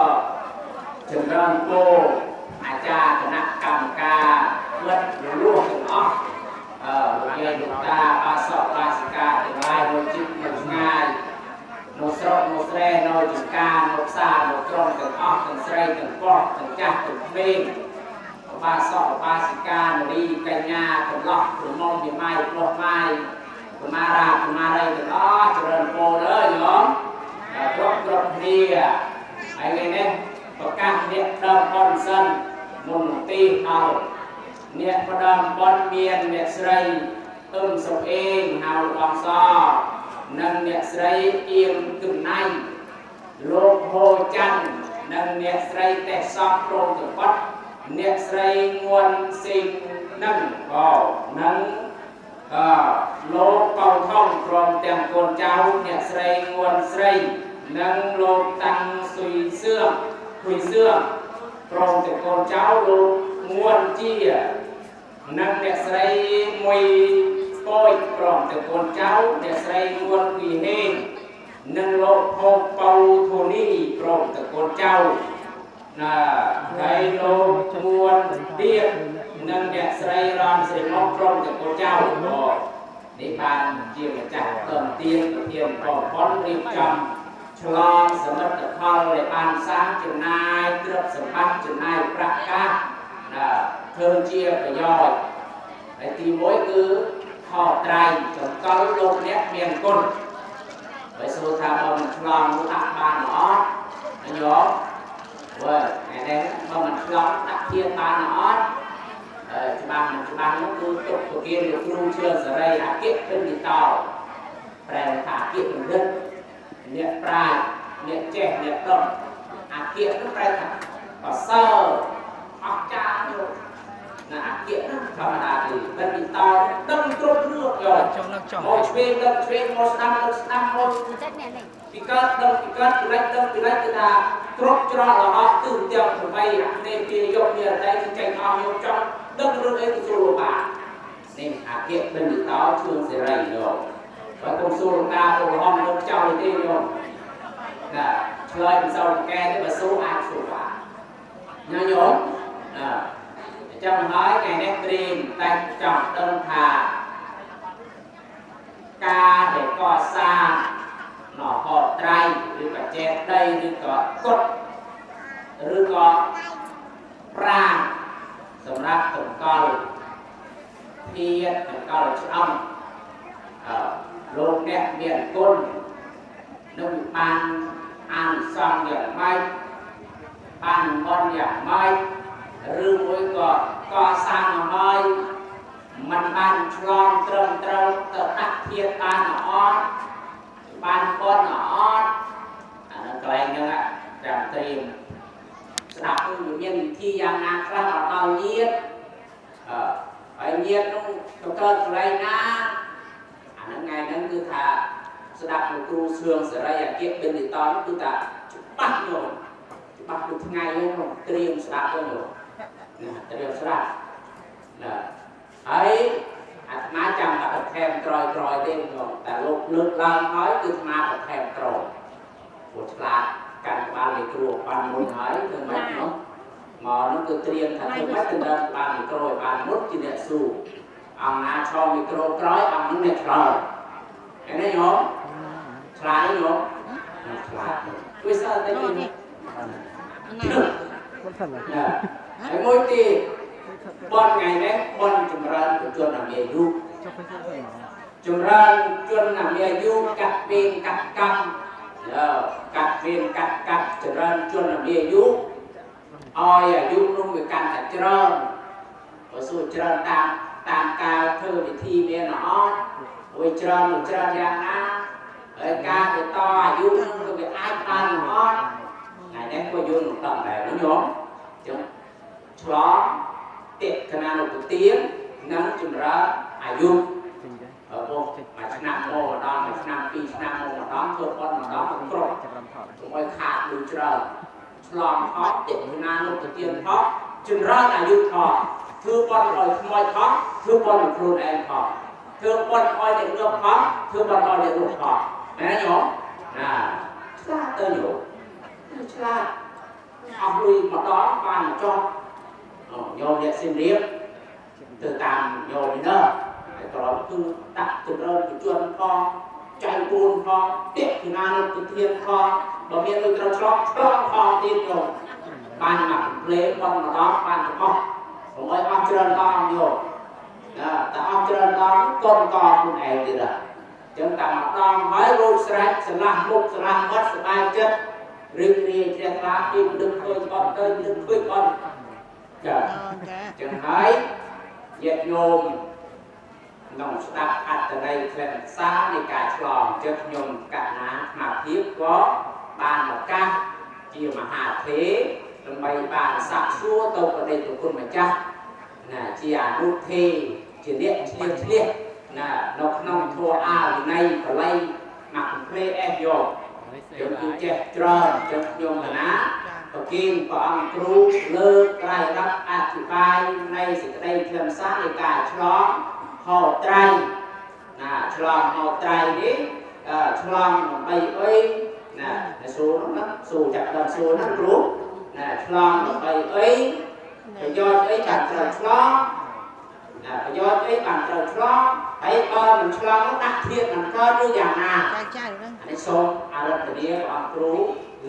ถึงเริ่มโตอาจารย์คณะกรรมการเพื่อนรู้ถึงออก លោកយាយលោកតាបាសកបាសិកាទាំងឡាយនៅជិតនៅឆ្ងាយនៅស្រុកនៅស្រែនៅចំការនៅផ្សារនៅក្រុងទាំងអស់ទាំងស្រីទាំងប្រុសទាំងចាស់ទាំងក្មេងបាសកបាសិកានារីកញ្ញាកំឡោះប្រមុំពីម៉ៃប្រុសម៉ៃកុមារាកុមារីទាំងអស់เจริญពរអើយញោមគ្រប់គ្នាហើយនេះប្រកាសអ្នកដើមបុណ្យសិនមុនទីដល់អ្នកផ្ដើមបុណ្យមានអ្នកស្រីសុអេងហៅបងសនិងអ្នកស្រីអៀងគឹមណៃលោកហូច័ន្ទនិងអ្នកស្រីទេសសពព្រមទាំងបាត់អ្នកស្រីងួនស៊ីងនិងនិងលោកបៅថងព្រមទាំងកូនចៅអ្នកស្រីងួនស្រីនិងលោកតាំងស៊ុយសឿងព្រមទាំងកូនចៅលោកងួនជានិងអ្នកស្រីមួយប៉យព្រមទាំងកូនចៅអ្នកស្រីងួនពីហេងនិងលោកហូបបៅធូនីព្រមទាំងកូនចៅហើយលោកងួនទៀតនិងអ្នកស្រីរំស្រីមកព្រមទាំងកូនចៅនេះបានជាម្ចាស់តនទៀនប្រធានបងប្អូនរៀបចំឆ្លងសមិទ្ធផលដែលបានសាងចំណាយទ្រព្យសម្បត្តិចំណាយប្រាក់កាសធ្វើជាប្រយោជន៍ហើយទី1គឺខោត្រៃចង្កល់លោកអ្នកមានគុណបើសួរថាបើមិនឆ្លងនោះដាក់បានអត់ញោមវើថ្ងៃនេះបើមិនឆ្លងដាក់ធៀបបានអត់ច្បាស់នោះគឺទុកទៅគេលោកគ្រូជឿសេរីអគិពិនិតោប្រែថាអគិពិនិត្យអ្នកប្រាជ្ញអ្នកចេះអ្នកដឹងអគិនោះប្រែថាប្រសើរអស្ចារ្យនោះណាអគិនោះធម្មតាទេពិនិតោដឹងគ្រប់រឿងយកមកឆ្វេងដឹងឆ្វេងមកស្ដាំដឹងស្ដាំមកពីកើតដឹងពីកើតពីឡិចដឹងពីឡិចគឺថាគ្រប់ច្រកល្អទិសទាំង8អានេះជាយកនិរដីគឺចេញអស់យកចង់ដឹងរឿងអីទៅសួរបាននេះអគិពិនិតោជឿសេរីយកបើកុំសួរតាទៅហំទៅចោលទេយកណាឆ្លើយមិនសូវកែទេបើសួរអាចសួរបានញ៉ាំយកចាំហើយថ្ងៃនេះត្រៀមតែចង់ដឹងថាការដែលកសាងហោត្រៃឬក៏ចេះដីឬក៏គុតឬក៏ប្រាំសម្រាប់តម្កល់ធាតុតម្កល់ឆ្អឹងលោកអ្នកមានគុណនឹងបានអានិសង្ឃយ៉ាងម៉េចបានបុណ្យយ៉ាងម៉េចឬមួយក៏កសាងឲ្យมันបានឆ្លងត្រឹមត្រូវទៅដាក់ធាតុបានអត់បានបុណ្យអត់អានោះកន្លែងហ្នឹងចាំត្រៀមស្ដាប់គឺមានវិធីយ៉ាងណាខ្លះអត់ដល់ញាតហើយញាតនោះទៅកើតកន្លែងណាអាហ្នឹងថ្ងៃហ្នឹងគឺថាស្ដាប់លោកគ្រូសឿងសេរីអគិបិណ្ឌិតនគឺថាច្បាស់ញោមច្បាស់ដូចថ្ងៃហ្នឹងត្រៀមស្ដាប់ទៅញោមត្រៀមស្ដាប់ហើយអាត្មាចាំតែបន្ថែមក្រោយទេញោមតែលោកលើកឡើងហើយគឺអាត្មាបន្ថែមក្រោយព្រោះឆ្លាតកាន់ក្បាលមីក្រូបានមុនហើយគឺមិននោះមកនោះគឺត្រៀមថាធ្វើម៉េចទៅដល់ក្បាលមីក្រូឲ្យបានមុនជាអ្នកស៊ូអង្គណាឈរមីក្រូក្រោយអង្គនោះអ្នកក្រោយឃើញទេញោមឆ្លាតទេញោមឆ្លាតវាសើតែញោមហើយមួយទៀតបុណ្យថ្ងៃនេះបុណ្យចម្រើនជនអាយុចម្រើនជនអាយុកាត់ពីកាត់កម្មកាត់ពីកាត់កាត់ចម្រើនជនអាយុឲ្យអាយុនោះវាកាន់តែច្រើនបើសួរច្រើនតាមការធ្វើពិធីមានអត់វាច្រើនយ៉ាងណាហើយការទៅតអាយុនោះគឺវាអាចបានអត់ថ្ងៃនេះក៏យល់មិនដឹងដែរញោមចឹងឆ្លងតិកណានុពទាននិងចម្រើនអាយុមួយឆ្នាំមកម្ដងមួយឆ្នាំពីរឆ្នាំមកម្ដងធ្វើប៉ុនម្ដងគ្រប់កុំឲ្យខាតដូចច្រើនឆ្លងខកតិកណានុពទានខកចម្រើនអាយុខកធ្វើប៉ុនឲ្យខ្មោចខកធ្វើប៉ុនឲ្យខ្លួនឯងខកធ្វើប៉ុនឲ្យអ្នករកខកធ្វើប៉ុនឲ្យអ្នករកខកណាញោមណាឆ្លាតទៅញោមឆ្លាតអស់លុយម្ដងបានចប់ញោមអ្នកសិនរៀបទៅតាមញោមនេះណា ហើយក្រោយគឺដាក់ចម្រើនបញ្ជនផងចៃបួនផងទៀកពីណានឹងទៅធានផងបើមានលុយត្រូវឆ្លងផងទៀតយកបានមកផ្លេបងម្ដងបានទាំងអស់កុំឲ្យអស់ច្រើនតងយកតែអស់ច្រើនតងកូនកខ្លួនឯងទៀតដែរចឹងតែម្ដងហើយរួចស្រេចឆ្លាស់មុខឆ្លាស់មាត់សบายចិត្តរៀងរាយជ្រះថ្លាពីដឹកឃើញអត់ទៅដឹកឃើញអត់ចាចឹងហើយញាតិញោមក្នុងស្ដាប់អត្ថន័យខ្លឹមសារនៃការឆ្លងចិត្តខ្ញុំកណាអាភិបក៏បានឱកាសជាមហាទេដើម្បីបានសាកសួរទៅប្រទេសប្រគុណម្ចាស់ណាជាអនុទេជាអ្នកឆ្លៀសឆ្លៀសណានៅក្នុងធម៌អាវិន័យកលៃមកផ្លេអេសយកយើងគឺចេះច្រើនចិត្តខ្ញុំកណាប្រគិនព្រះអង្គគ្រូលើកក្រៃរាប់អធិប្បាយនៃសេចក្តីខ្លឹមសារនៃការឆ្លងហោត្រៃណាឆ្លងហោត្រៃនេះឆ្លងដើម្បីអីណាសួរនោះសួរចាប់ដល់សួរហ្នឹងគ្រូណាឆ្លងដើម្បីអីប្រយោជន៍អីបានត្រូវឆ្លងណាប្រយោជន៍អីបានត្រូវឆ្លងហើយបើមិនឆ្លងដាក់ធៀបនឹងកើតឬយ៉ាងណាចាហ្នឹងនេះសូមអរតនីព្រះអង្គគ្រូ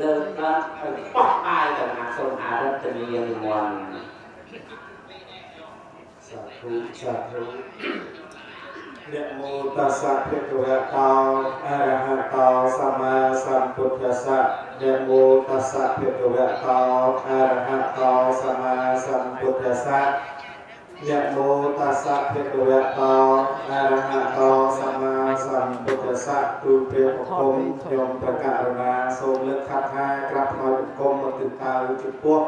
លើកដល់ឲ្យបោះបាយទៅណាសូមអរតនីនិមន្តសាធុសាធុนะโมตัสสะภะคะวะโตอะระหะโตสัมมาสัมพุทธัสสะนะโมตัสสะภะคะวะโตอะระหะโตสัมมาสัมพุทธัสสะนะโมตัสสะภะคะวะโตอะระหะโตสัมมาสัมพุทธัสสะទូព្រះបង្គំខ្ញុំប្រកាសណាសូមលើកខាត់ថាក្រាបថ្វាយបង្គំមកទិតាចំពោះ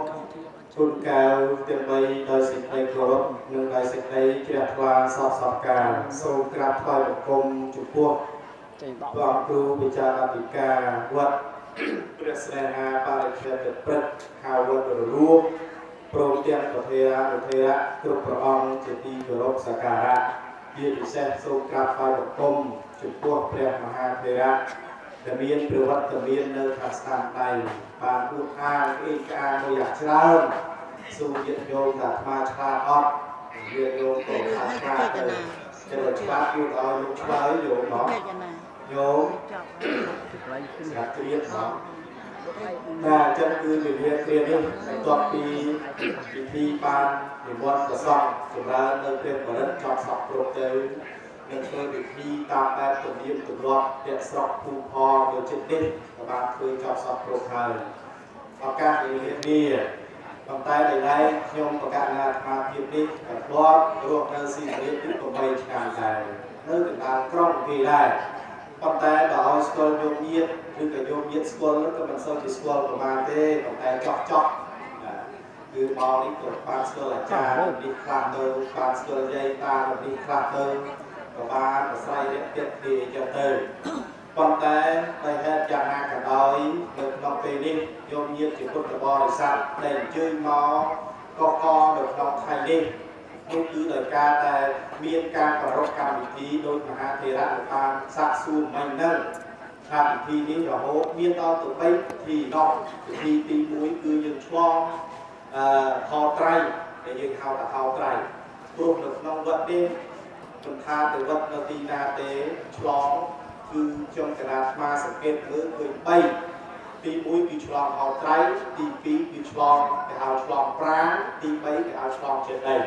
គុណកៅទាំងបីដោយសេចក្តីគោរពនិងដោយសេចក្តីជ្រះថ្លាសពសពការសូមក្រាបថ្វាយបង្គំចំពោះព្រះអង្គគ្រូវិចារអធិការវត្តព្រះស្នេហាបរិច្ឆេទព្រឹទ្ធខៅវត្តរួមព្រមទាំងប្រធានប្រធានគ្រប់ព្រះអង្គជាទីគោរពសក្ការៈជាពិសេសសូមក្រាបថ្វាយបង្គំចំពោះព្រះមហាថេរៈដែលមានប្រវត្តិមាននៅខាងស្ដាំដៃបានអួតអាងអេកអាមួយយ៉ាងច្រើនសូមញាតិញោមថាអាត្មាឆ្លាតអត់ញាតិញោមក៏ថាឆ្លាតទៅចូលឆ្លាតយូរឲ្យលោកឆ្លើយយោមមកយោមស្រាប់គ្រៀតមកតែអញ្ចឹងគឺវិធានគ្រៀតនេះបន្ទាប់ពីពិធីបាននិមន្តប្រសពចម្រើននៅព្រះបរិត្តចប់សពគ្រប់ទៅនឹងធ្វើពិធីតាមបែបទំនៀមទម្លាប់ពាក់ស្រុកភូមិផលនៅជិតនេះក៏បានធ្វើចប់សពគ្រប់ហើយឱកាសនេះប៉ុន្តែដែលខ្ញុំប្រកាសថាអាត្មាភាពនេះក៏ធ្លាប់រស់នៅស៊ីសេរីពី8ឆ្នាំដែរនៅកណ្ដាលក្រុងគេដែរប៉ុន្តែបើឲ្យស្គាល់យោមញាតឬក៏យោមញាតស្គាល់ក៏មិនសូវជាស្គាល់ប្រហែលទេប៉ុន្តែចោះគឺមកនេះក៏បានស្គាល់អាចារ្យនេះខ្លះទៅបានស្គាល់យាយតានេះខ្លះទៅក៏បានអាស្រ័យរយៈទៀតគ្នាអញ្ចឹងទៅប៉ុន្តែដោយហេតុយ៉ាងណាក៏ដោយនៅក្នុងពេលនេះយោមញាតជាពុទ្ធបរិស័ទដែលអញ្ជើញមកកកនៅក្នុងថ្ងៃនេះនោះគឺដោយការតែមានការប្រារព្ធកម្មវិធីដោយមហាថេរៈបានសាកសួរមិញហ្នឹងថាពិធីនេះរហូតមានដល់ទៅ3ពិធីនោះពិធីទី1គឺយើងឆ្លងហោត្រៃដែលយើងហៅថាហោត្រៃព្រោះនៅក្នុងវត្តនេះមិនថាទៅវត្តនៅទីណាទេឆ្លងគឺខ្ញុំកណាអាសង្កេតមើលឃើញ3ទី1គឺឆ្លងហោត្រៃទី2គឺឆ្លងគេហៅឆ្លងប្រាណទី3គេហៅឆ្លងចេតិយ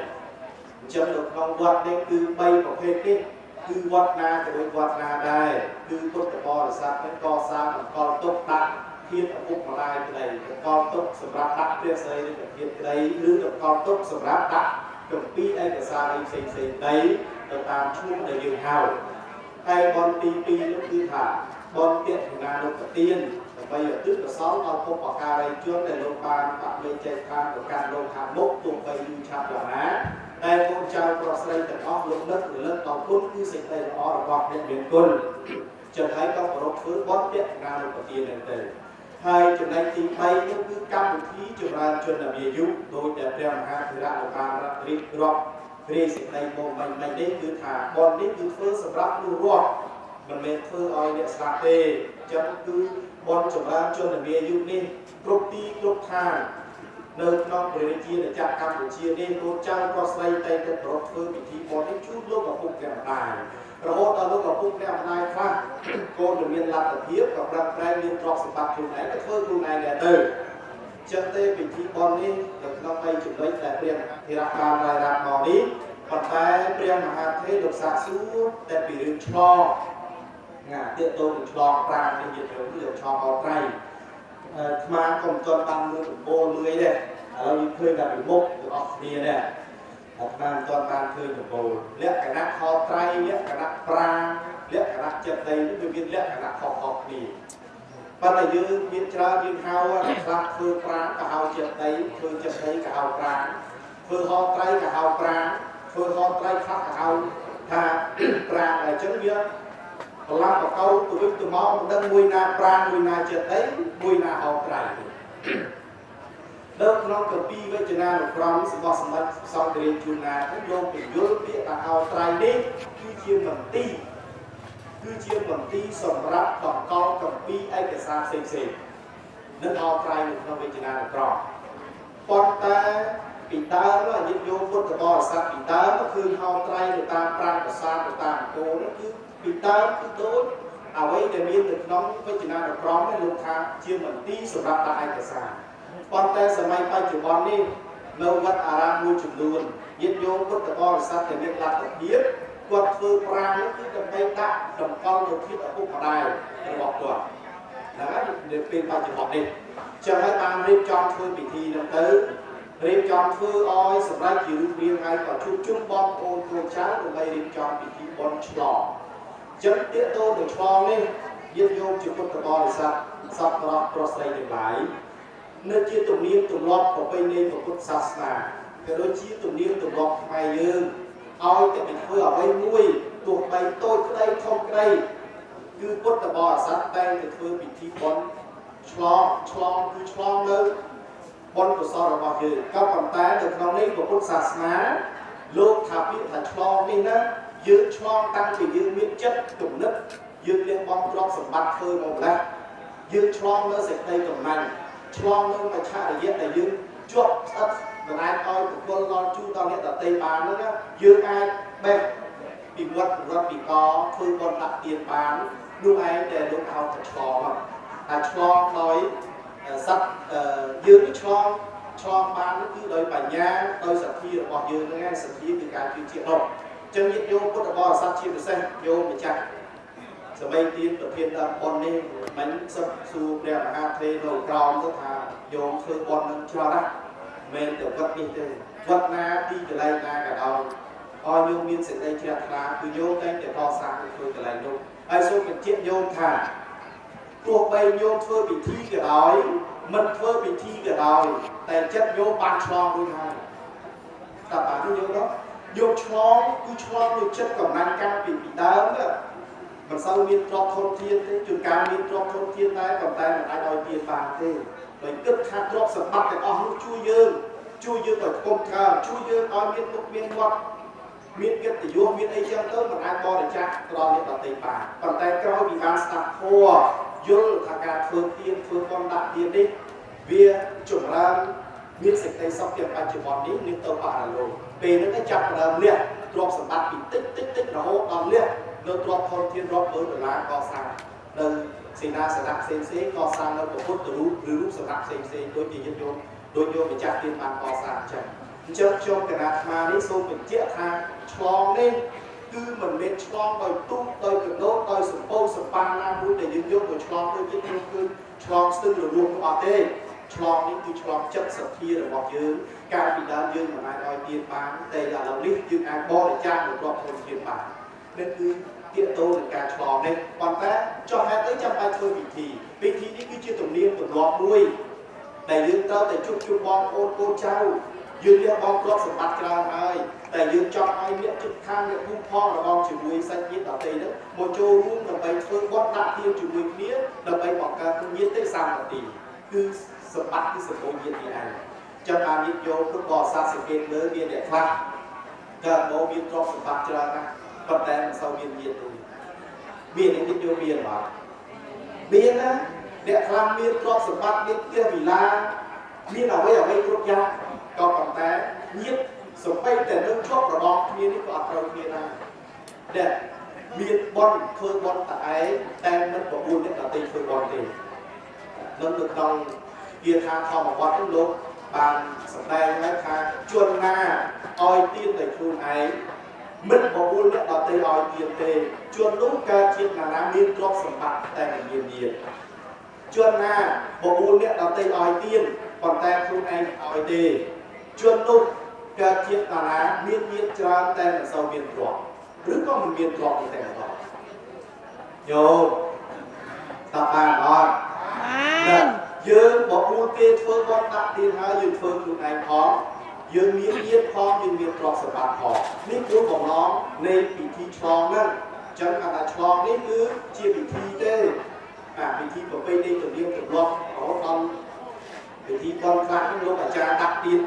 អញ្ចឹងនៅក្នុងវត្តនេះគឺ3ប្រភេទនេះគឺវត្តណាក៏ដូចវត្តណាដែរគឺពុទ្ធបរិស័ទនេះកសាងបង្កល់ទុកដាក់ធាតុឪពុកម្ដាយក្តីបង្កល់ទុកសម្រាប់ដាក់ព្រះស្រីឬធាតុក្តីឬបង្កល់ទុកសម្រាប់ដាក់គម្ពីរឯកសារផ្សេងៗដីទៅតាមឈ្មោះដែលយើងហៅហើយបនទី2នោះគឺថាបនទានណានុប្រទានដើម្បីឧទ្ទិសកុសលដល់ពុទ្ធបការីជនដែលលោកបានបាក់លេខចេតខាងប្រកាន់លោកខាងមុខទោះបីយូរឆាប់យ៉ាងណាតែកូនចៅប្រុសស្រីទាំងអស់លោកនឹករលឹកដល់គុណគឺសេចក្តីល្អរបស់អ្នកមានគុណចឹងហើយក៏ប្រពធ្វើបនទានណានុប្រទានហ្នឹងទៅហើយចំណុចទី3នោះគឺកម្មវិធីចម្រើនជនអាយុដោយតែព្រះមហាធិរៈបានរៀបរាប់ព្រះសេចក្តីមកមិញនេះគឺថាបននេះគឺធ្វើសម្រាប់មនុស្សរស់មិនមែនធ្វើឲ្យអ្នកស្លាប់ទេអញ្ចឹងគឺបនចម្រើនជនអាយុនេះគ្រប់ទីគ្រប់ឋាន នៅក្នុងព្រះរាជាណាចក្រកម្ពុជានេះកូនចៅប្រុសស្រីតែងតែប្រពធ្វើពិធីបុណ្យនេះជូនលោកឪពុកម្ដាយរហូតដល់លោកឪពុកម្ដាយខ្លះកូនមានលទ្ធភាពក៏ប្រឹងប្រែងមានទ្រព្យសម្បត្តិខ្លួនឯងក៏ធ្វើខ្លួនឯងដែរទៅចឹងទេពិធីបុណ្យនេះនៅក្នុង3ចំណុចដែលព្រះធេរបានរ៉ាយរ៉ាប់មកនេះប៉ុន្តែព្រះមហាថេរលោកសាកសួរតែពីរឿងឆ្លងណាទាក់ទងនឹងឆ្លងប្រាណនេះយើងយកឆ្លងអត់ត្រៃស្មានកុំទាន់បានមើលដំបូលលឿយទេឥឡូវយើងឃើញតែពីមុខទាំងអស់គ្នាដែរអាត្មាមិនទាន់បានឃើញដំបូលលក្ខណៈខោត្រៃលក្ខណៈប្រាណលក្ខណៈចិត្តដីនេះវាមានលក្ខណៈខុសៗគ្នាប៉ុន្តែយើងមានច្រើនយើងហៅខ្លះធ្វើប្រាណក៏ហៅចិត្តដីធ្វើចិត្តដីក៏ហៅប្រាណធ្វើហោត្រៃក៏ហៅប្រាណធ្វើហោត្រៃខ្លះក៏ហៅថាប្រាណអញ្ចឹងវាបលាបកោទៅវិញទៅមកមិនដឹងមួយណាប្រាណមួយណាចិត្តដីមួយណាហោត្រៃនៅក្នុងកពីវចនានុក្រមរបស់សម្បត្តិសង្ឃរាជជួនណាយកពយល់ពាក្យថាហោត្រៃនេះគឺជាមន្ទីរសម្រាប់បង្កល់កម្ពីឯកសារផ្សេងៗនឹងហោត្រៃនៅក្នុងវចនានុក្រមប៉ុន្តែពីដើមញាតិញោមពុទ្ធបរិស័ទពីដើមគឺឃើញហោត្រៃនៅតាមប្រាង្គប្រាសាទទៅតាមគោនោះគឺពីដើមគឺដូចអ្វីដែលមាននៅក្នុងវចនានុក្រមនេះលោកថាជាមន្ទីរសម្រាប់ដាក់ឯកសារប៉ុន្តែសម័យបច្ចុប្បន្ននេះនៅវត្តអារាមមួយចំនួនញាតិញោមពុទ្ធបរិស័ទដែលមានលទ្ធភាពគាត់ធ្វើប្រាណគឺដើម្បីដាក់តម្កល់នូវភាពឪពុកម្ដាយរបស់គាត់ហ្នឹងហើយនៅពេលបច្ចុប្បន្ននេះចឹងហើយបានរៀបចំធ្វើពិធីហ្នឹងទៅរៀបចំធ្វើឲ្យសម្រាប់ជារូបរាងហើយក៏ជួបជុំបងប្អូនកូនចៅដើម្បីរៀបចំពិធីបុណ្យឆ្លងចឹងទាក់ទងនឹងឆ្លងនេះញាតិញោមជាពុទ្ធបរិស័ទសពប្រុសស្រីទាំងឡាយនៅជាទំនៀមទម្លាប់ប្រពៃណីពុទ្ធសាសនាក៏ដូចជាទំនៀមទម្លាប់ខ្មែរយើងឲ្យតែទៅធ្វើអ្វីមួយទោះបីតូចក្តីធំក្តីគឺពុទ្ធបរិស័ទតែងតែធ្វើពិធីបុណ្យឆ្លងគឺឆ្លងនៅបុណ្យកុសលរបស់យើងក៏ប៉ុន្តែនៅក្នុងនេះពុទ្ធសាសនាលោកថាពាក្យថាឆ្លងនេះណាយើងឆ្លងតាំងពីយើងមានចិត្តគំនិតយើងលះបង់ទ្រព្យសម្បត្តិធ្វើមកម្ល៉េះយើងឆ្លងនៅសេចក្តីកំណាញ់ឆ្លងនៅមច្ឆរិយៈដែលយើងជាប់ស្អិតមិនអាចឲ្យប្រគល់ដល់ជូនដល់អ្នកដទៃបានហ្នឹងយើងអាចបេះពីវត្តពីកធ្វើបុណ្យដាក់ទានបាននោះឯងដែលលោកហៅថាឆ្លងតែឆ្លងដោយសត្វយើងឆ្លងបានគឺដោយបញ្ញាដោយសទ្ធារបស់យើងហ្នឹងឯងសទ្ធាគឺការជឿជាក់នោះចឹងញាតិញោមពុទ្ធបរិស័ទជាពិសេសញោមម្ចាស់សម័យទានប្រធានដើមបុណ្យនេះមិនសឹកសួរព្រះមហាថេរនៅក្រោមទៅថាញោមធ្វើបុណ្យនឹងច្រើនណាស់មិនទៅវត្តនេះទេវត្តណាទីកន្លែងណាក៏ដោយឲ្យញោមមានសេចក្តីជ្រះថ្លាគឺញោមតែងតែកសាងធ្វើកន្លែងនោះហើយសូមបញ្ជាក់ញោមថាទោះបីញោមធ្វើពិធីក៏ដោយមិនធ្វើពិធីក៏ដោយតែចិត្តញោមបានឆ្លងរួចហើយតែបានញោមនោះញោមឆ្លងគឺឆ្លងដោយចិត្តកំណាញ់កាលពីដើមទៅមិនសូវមានទ្រព្យធនធានទេជួនកាលមានទ្រព្យធនធានដែរប៉ុន្តែមិនអាចឲ្យទានបានទេដោយគិតថាទ្រព្យសម្បត្តិទាំងអស់នោះជួយយើងឲ្យគុំកើជួយយើងឲ្យមានមុខមានមាត់មានកិត្តិយសមានអីចឹងទៅមិនអាចបរិច្ចាគដល់អ្នកដទៃបានប៉ុន្តែក្រោយពីបានស្ដាប់ធម៌យល់ថាការធ្វើទានធ្វើបុណ្យដាក់ទាននេះវាចម្រើនមានសេចក្តីសុខជាបច្ចុប្បន្ននេះនឹងទៅបរិលោពេលហ្នឹងចាប់ផ្ដើមលះទ្រព្យសម្បត្តិពីតិចរហូតដល់លះនៅទ្រព្យធនធានរាប់ម៉ឺនដុល្លារកសាងនៅសេនាសនៈផ្សេងកសាងនៅពុទ្ធរូបឬរូបសម្រាប់ផ្សេងដូចជាញាតិញោមដូចញោមម្ចាស់ទានបានកសាងចឹងអញ្ចឹងខ្ញុំគណៈអាត្មានេះសូមបញ្ជាក់ថាឆ្លងនេះគឺមិនមែនឆ្លងដោយទូកដោយកណ្ដោដោយសម្ពោធសម្បានណាមួយដែលយើងយកទៅឆ្លងដូចជាគឺឆ្លងស្ទឹងរលួងអត់ទេឆ្លងនេះគឺឆ្លងចិត្តសទ្ធារបស់យើងកាលពីដើមយើងមិនអាចឲ្យទានបានតែឥឡូវនេះយើងអាចបរិច្ចាគនៅទ្រព្យធនធានបាននេះគឺទាក់ទងនឹងការឆ្លងនេះប៉ុន្តែចុះហេតុអីចាំបាច់ធ្វើពិធីនេះគឺជាទំនៀមទម្លាប់មួយដែលយើងត្រូវតែជួបជុំបងប្អូនកូនចៅយើងលះបង់ទ្រព្យសម្បត្តិច្រើនហើយតែយើងចង់ឲ្យអ្នកជិតខាងអ្នកភូមិផងរបស់ជាមួយសាច់ញាតិដទៃហ្នឹងមកចូលរួមដើម្បីធ្វើបុណ្យដាក់ទានជាមួយគ្នាដើម្បីបង្កើតញាតិទេសាមគ្គីគឺសម្បត្តិគឺសម្បូរញាតិនេះឯងចាំបានញាតិយកពុទ្ធបរិស័ទសង្កេតមើលមានអ្នកខ្លះកើតមកមានទ្រព្យសម្បត្តិច្រើនណាស់ប៉ុន្តែមិនសូវមានញាតិទេមានញាតិយកមានបាទមានណាអ្នកខ្លះមានទ្រព្យសម្បត្តិមានផ្ទះវិឡា មានអ្វីគ្រប់យ៉ាងក៏ប៉ុន្តែញាតិសំបីតែនឹងជាប់របស់គ្នានេះក៏អត់ត្រូវគ្នាដែរដែលមានបនធ្វើបនតែឯងតែមិនប្រមូលអ្នកដទៃធ្វើបនទេនឹងនៅក្នុងគាថាធម្មវត្តនោះលោកបានសម្ដែងហើយថាជួនណាឲ្យទៀនតែខ្លួនឯងមិនប្រមូលអ្នកដទៃឲ្យទៀនទេជួននោះកើតជាណាមានទ្រព្យសម្បត្តិតែមិនមានញាតិជួនណាប្រមូលអ្នកដទៃឲ្យទៀនប៉ុន្តែខ្លួនឯងឲ្យទេជួននោះកើតជាណាមានញាតិច្រើនតែមិនសូវមានទ្រព្យឬក៏មិនមានទ្រព្យទេតែម្ដងញោមតើបានអត់បានយើងបើគួរគេធ្វើបន់ដាក់ទៀនហើយយើងធ្វើខ្លួនឯងផងយើងមានញាតិផងយើងមានទ្រព្យសម្បត្តិផងនេះគឺបំណងនៃពិធីឆ្លងហ្នឹងអញ្ចឹងអាឆ្លងនេះគឺជាពិធីទេពិធីប្រពៃណីទំនៀមទម្លាប់រហូតដល់ពិធីបន់ខ្លះលោកអាចារ្យដាក់ទៀន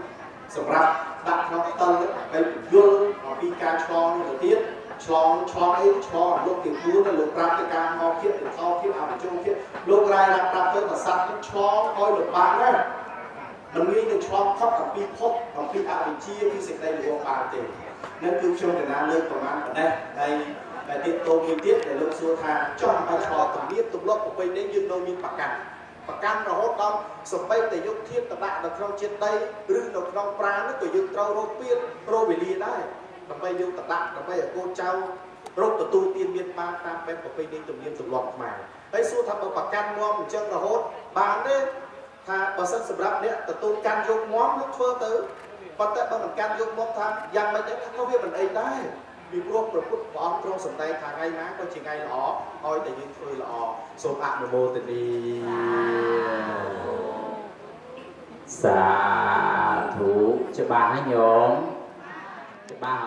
4សម្រាប់ដាក់ក្នុងផ្តិលដើម្បីយល់អំពីការឆ្លងនេះទៅទៀតឆ្លងអីឆ្លងលោកទី4ទៅលោកប្រាប់ទៅការមកទៀតទៅថោទៀតអបជុំទៀតលោករ៉ាយប្រាប់ទៅប្រសាទឆ្លងឲ្យលំបាកណាស់មិនងាយនឹងឆ្លងផុតអំពីភពអំពីអវិជ្ជាពីសេចក្តីរងបានទេនឹងគឺខ្ញុំកណាលើកប្រមាណប៉ុណ្ណេះហើយតែទៀតតោមួយទៀតដែលលោកសួរថាចង់ឲ្យឆ្លងទំនៀមទម្លាប់ប្រពៃណីយើងនៅមានប្រកាន់រហូតដល់សម្បីតែយកធៀបទៅដាក់នៅក្នុងជាតិដីឬនៅក្នុងប្រាណនោះក៏យើងត្រូវរកពៀនរកវេលាដែរដើម្បីយកទៅដាក់ដើម្បីឲ្យកូនចៅរកទទួលទានមានបានតាមបែបប្រពៃណីទំនៀមទម្លាប់ខ្មែរហើយសួរថាបើប្រកាន់ងាប់អញ្ចឹងរហូតបានទេថាបើសិនសម្រាប់អ្នកទទួលកាន់យកងាប់នោះធ្វើទៅប៉ុន្តែបើមិនកាន់យកងាប់ថាយ៉ាងម៉េចដែរថាវាមិនអីដែរពីព្រោះព្រះពុទ្ធព្រះអង្គទ្រង់សម្ដែងថាថ្ងៃណាក៏ជាថ្ងៃល្អឲ្យតែយើងធ្វើល្អសូមអនុមោទនីសាធុច្បាស់ហើយញោមច្បាស់